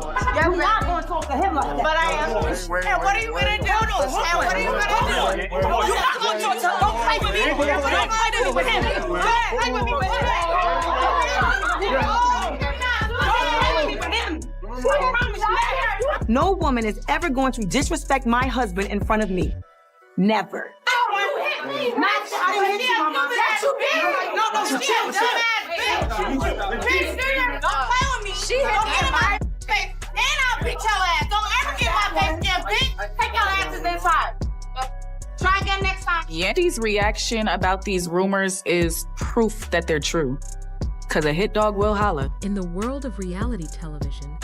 You're not going to talk to him like that. But I am. And what are you going to do? And what are you going to do? You're not going to talk to him. Don't play with me. Don't play with him. Don't play with me with him. No woman is ever going to disrespect my husband in front of me. Never. She hit my face, and I'll beat your ass. Don't ever get my face again, bitch. Take your asses inside. Try again next time. Yandy's reaction about these rumors is proof that they're true. Cause a hit dog will holler. In the world of reality television,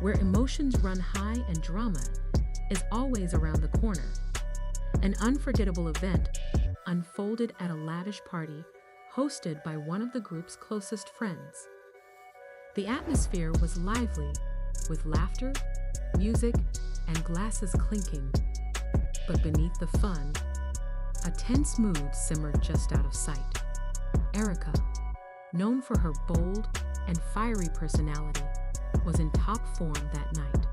where emotions run high and drama is always around the corner, an unforgettable event unfolded at a lavish party hosted by one of the group's closest friends. The atmosphere was lively, with laughter, music, and glasses clinking. But beneath the fun, a tense mood simmered just out of sight. Erika, known for her bold and fiery personality, was in top form that night.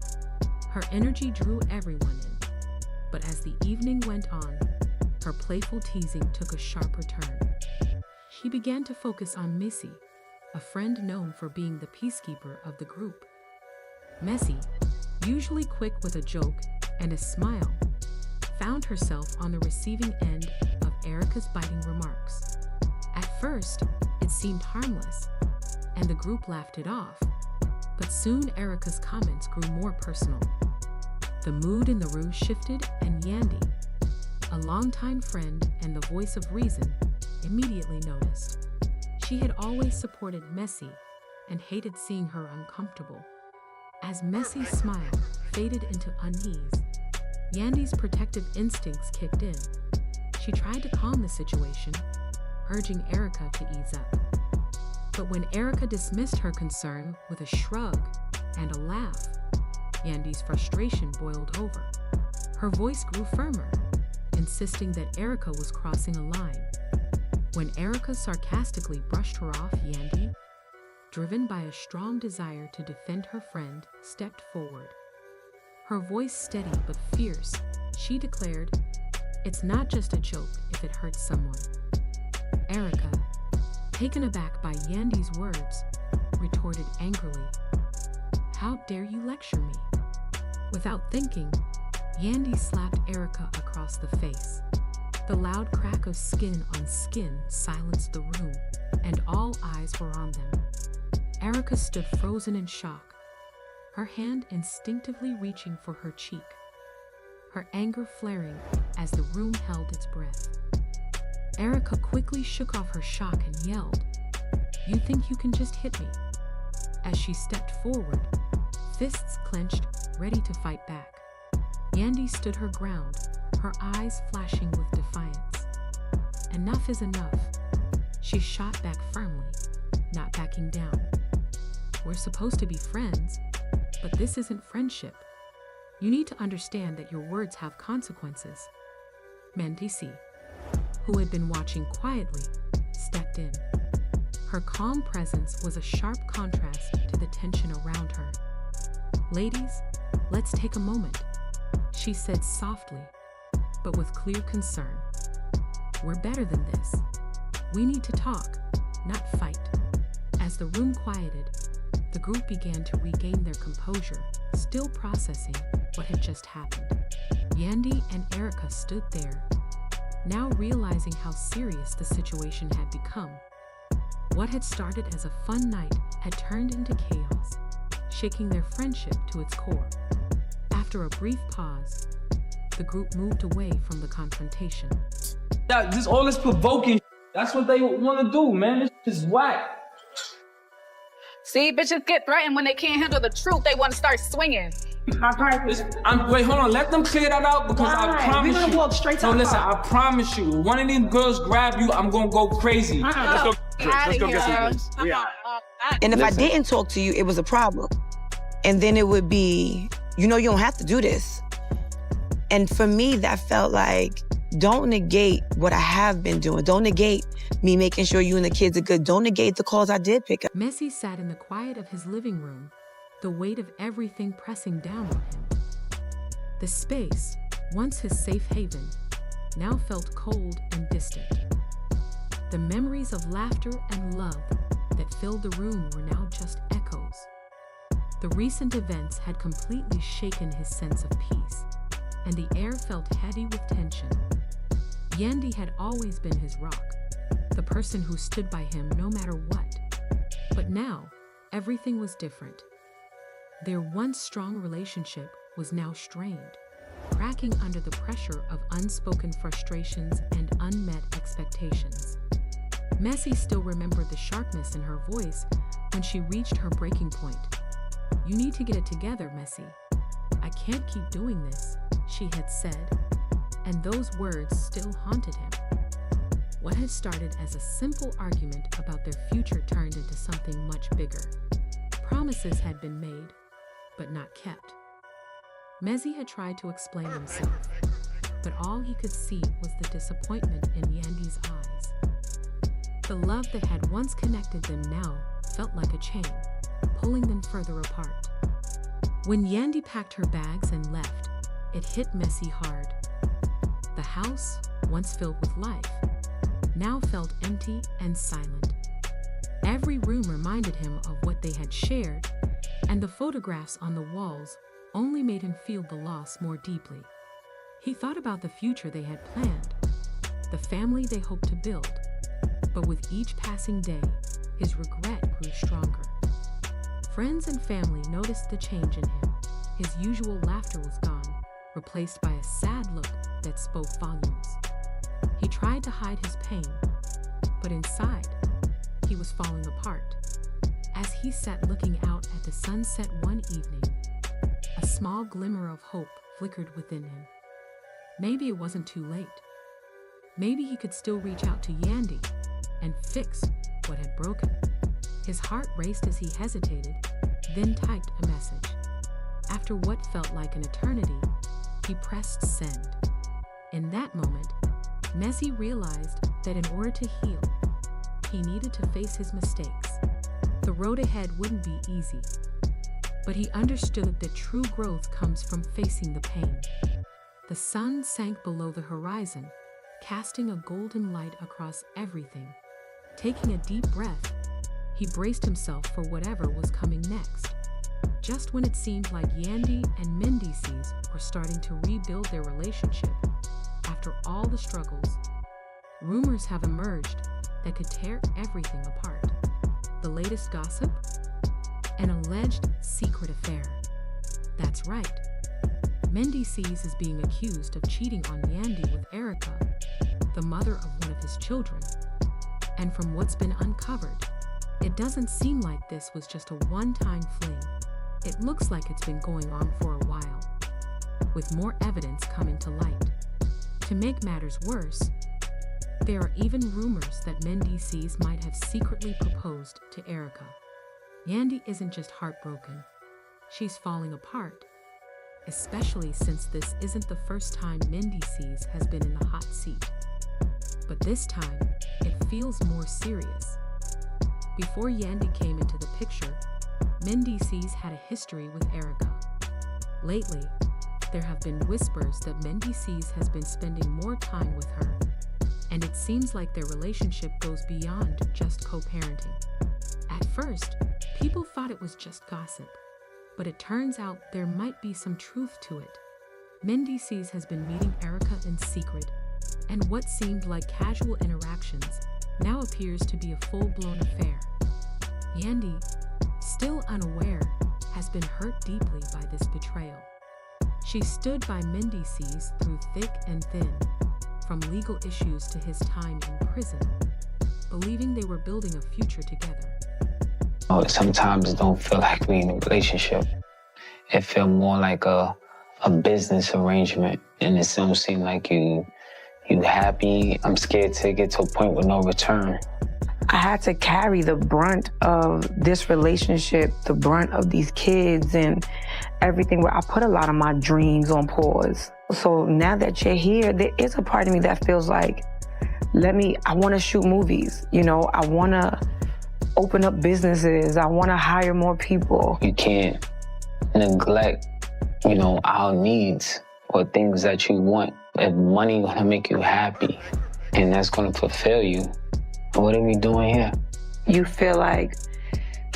Her energy drew everyone in, but as the evening went on, her playful teasing took a sharper turn. She began to focus on Missy, a friend known for being the peacekeeper of the group. Missy, usually quick with a joke and a smile, found herself on the receiving end of Erika's biting remarks. At first, it seemed harmless, and the group laughed it off, but soon Erika's comments grew more personal. The mood in the room shifted, and Yandy, a longtime friend and the voice of reason, immediately noticed. She had always supported Messy and hated seeing her uncomfortable. As Messy's smile faded into unease, Yandy's protective instincts kicked in. She tried to calm the situation, urging Erika to ease up. But when Erika dismissed her concern with a shrug and a laugh, Yandy's frustration boiled over. Her voice grew firmer, insisting that Erika was crossing a line. When Erika sarcastically brushed her off, Yandy, driven by a strong desire to defend her friend, stepped forward. Her voice steady but fierce, she declared, "It's not just a joke if it hurts someone." Erika, taken aback by Yandy's words, retorted angrily, "How dare you lecture me?" Without thinking, Yandy slapped Erika across the face. The loud crack of skin on skin silenced the room, and all eyes were on them. Erika stood frozen in shock, her hand instinctively reaching for her cheek, her anger flaring as the room held its breath. Erika quickly shook off her shock and yelled, "You think you can just hit me?" As she stepped forward, fists clenched, ready to fight back. Yandy stood her ground, her eyes flashing with defiance. "Enough is enough." She shot back firmly, not backing down. "We're supposed to be friends, but this isn't friendship. You need to understand that your words have consequences." Mendeecees, who had been watching quietly, stepped in. Her calm presence was a sharp contrast to the tension around her. "Ladies, let's take a moment," she said softly, but with clear concern. "We're better than this. We need to talk, not fight." As the room quieted, the group began to regain their composure, still processing what had just happened. Yandy and Erika stood there, now realizing how serious the situation had become. What had started as a fun night had turned into chaos, shaking their friendship to its core. After a brief pause, the group moved away from the confrontation. Just all this provoking, that's what they want to do, man. This is whack. See, bitches get threatened when they can't handle the truth. They want to start swinging. Wait, hold on. Let them clear that out because I promise We're gonna walk straight to No, the listen, car. I promise you, one of these girls grab you, I'm gonna go crazy. Let's go get some drinks. Yeah. And if I didn't talk to you, it was a problem. And then it would be, you don't have to do this. And for me, that felt like, don't negate what I have been doing. Don't negate me making sure you and the kids are good. Don't negate the calls I did pick up. Messy sat in the quiet of his living room, the weight of everything pressing down on him. The space, once his safe haven, now felt cold and distant. The memories of laughter and love that filled the room were now just echoes. The recent events had completely shaken his sense of peace, and the air felt heavy with tension. Yandy had always been his rock, the person who stood by him no matter what. But now, everything was different. Their once strong relationship was now strained, cracking under the pressure of unspoken frustrations and unmet expectations. Messi still remembered the sharpness in her voice when she reached her breaking point. "You need to get it together, Messi. I can't keep doing this," she had said, and those words still haunted him. What had started as a simple argument about their future turned into something much bigger. Promises had been made, but not kept. Messi had tried to explain himself, but all he could see was the disappointment in Yandy's eyes. The love that had once connected them now felt like a chain, pulling them further apart. When Yandy packed her bags and left, it hit Messi hard. The house, once filled with life, now felt empty and silent. Every room reminded him of what they had shared, and the photographs on the walls only made him feel the loss more deeply. He thought about the future they had planned, the family they hoped to build, but with each passing day, his regret grew stronger. Friends and family noticed the change in him. His usual laughter was gone, replaced by a sad look that spoke volumes. He tried to hide his pain, but inside, he was falling apart. As he sat looking out at the sunset one evening, a small glimmer of hope flickered within him. Maybe it wasn't too late. Maybe he could still reach out to Yandy and fix what had broken. His heart raced as he hesitated, then typed a message. After what felt like an eternity, he pressed send. In that moment, Messi realized that in order to heal, he needed to face his mistakes. The road ahead wouldn't be easy, but he understood that true growth comes from facing the pain. The sun sank below the horizon, casting a golden light across everything. Taking a deep breath, he braced himself for whatever was coming next. Just when it seemed like Yandy and Mendeecees were starting to rebuild their relationship, after all the struggles, rumors have emerged that could tear everything apart. The latest gossip? An alleged secret affair. That's right. Mendeecees is being accused of cheating on Yandy with Erika, the mother of one of his children. And from what's been uncovered, it doesn't seem like this was just a one-time fling. It looks like it's been going on for a while, with more evidence coming to light. To make matters worse, there are even rumors that Mendeecees might have secretly proposed to Erika. Yandy isn't just heartbroken, she's falling apart, especially since this isn't the first time Mendeecees has been in the hot seat. But this time, it feels more serious. Before Yandy came into the picture, Mendeecees had a history with Erika. Lately, there have been whispers that Mendeecees has been spending more time with her, and it seems like their relationship goes beyond just co-parenting. At first, people thought it was just gossip, but it turns out there might be some truth to it. Mendeecees has been meeting Erika in secret, and what seemed like casual interactions now appears to be a full-blown affair. Yandy, still unaware, has been hurt deeply by this betrayal. She stood by Mendeecees through thick and thin, from legal issues to his time in prison, believing they were building a future together. Sometimes it don't feel like we in a relationship. It feel more like a business arrangement, and it don't seem like you happy. I'm scared to get to a point with no return. I had to carry the brunt of this relationship, the brunt of these kids and everything, where I put a lot of my dreams on pause. So now that you're here, there is a part of me that feels like, I want to shoot movies, I want to open up businesses, I want to hire more people. You can't neglect, our needs or things that you want. If money gonna make you happy and that's gonna fulfill you, what are we doing here? You feel like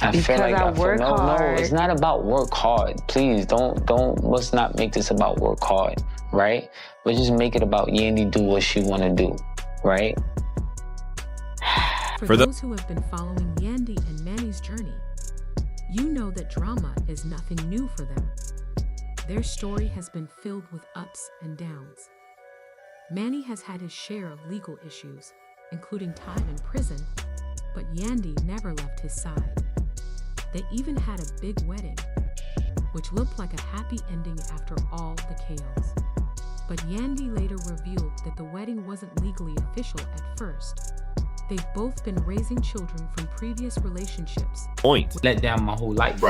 I feel like I work hard. No, it's not about work hard. Please let's not make this about work hard, right? Let's just make it about Yandy do what she wanna do, right? For those who have been following Yandy and Manny's journey, you know that drama is nothing new for them. Their story has been filled with ups and downs. Manny has had his share of legal issues, including time in prison, but Yandy never left his side. They even had a big wedding, which looked like a happy ending after all the chaos. But Yandy later revealed that the wedding wasn't legally official at first. They've both been raising children from previous relationships. Let down my whole life.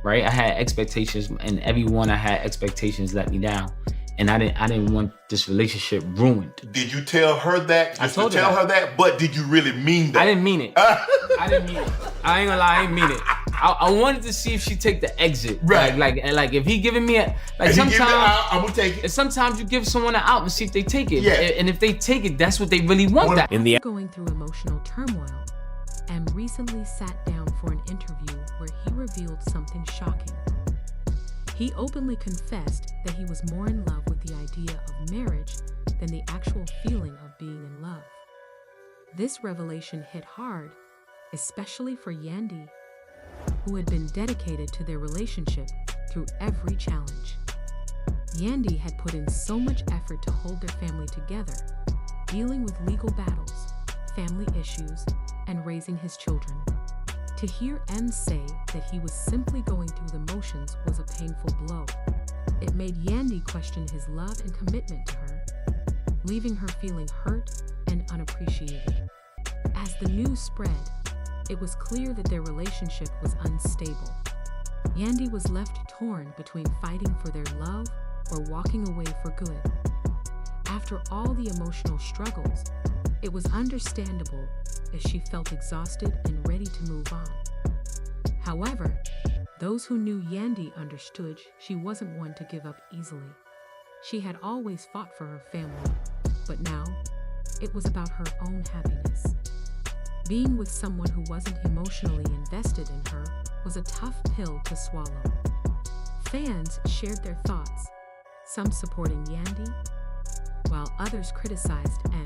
Right? I had expectations, and everyone I had expectations let me down. And I didn't want this relationship ruined. Did you tell her that? I told her her that, but did you really mean that? I didn't mean it. I didn't mean it. I ain't gonna lie, I didn't mean it. I wanted to see if she take the exit. Right. Like if he giving me a sometimes I'm gonna take it. Sometimes you give someone an out and see if they take it. Yeah. And if they take it, that's what they really want. That. Going through emotional turmoil, and recently sat down for an interview where he revealed something shocking. He openly confessed that he was more in love with the idea of marriage than the actual feeling of being in love. This revelation hit hard, especially for Yandy, who had been dedicated to their relationship through every challenge. Yandy had put in so much effort to hold their family together, dealing with legal battles, family issues, and raising his children. To hear M say that he was simply going through the motions was a painful blow. It made Yandy question his love and commitment to her, leaving her feeling hurt and unappreciated. As the news spread, it was clear that their relationship was unstable. Yandy was left torn between fighting for their love or walking away for good. After all the emotional struggles, it was understandable as she felt exhausted and ready to move on. However, those who knew Yandy understood she wasn't one to give up easily. She had always fought for her family, but now it was about her own happiness. Being with someone who wasn't emotionally invested in her was a tough pill to swallow. Fans shared their thoughts, some supporting Yandy, while others criticized M.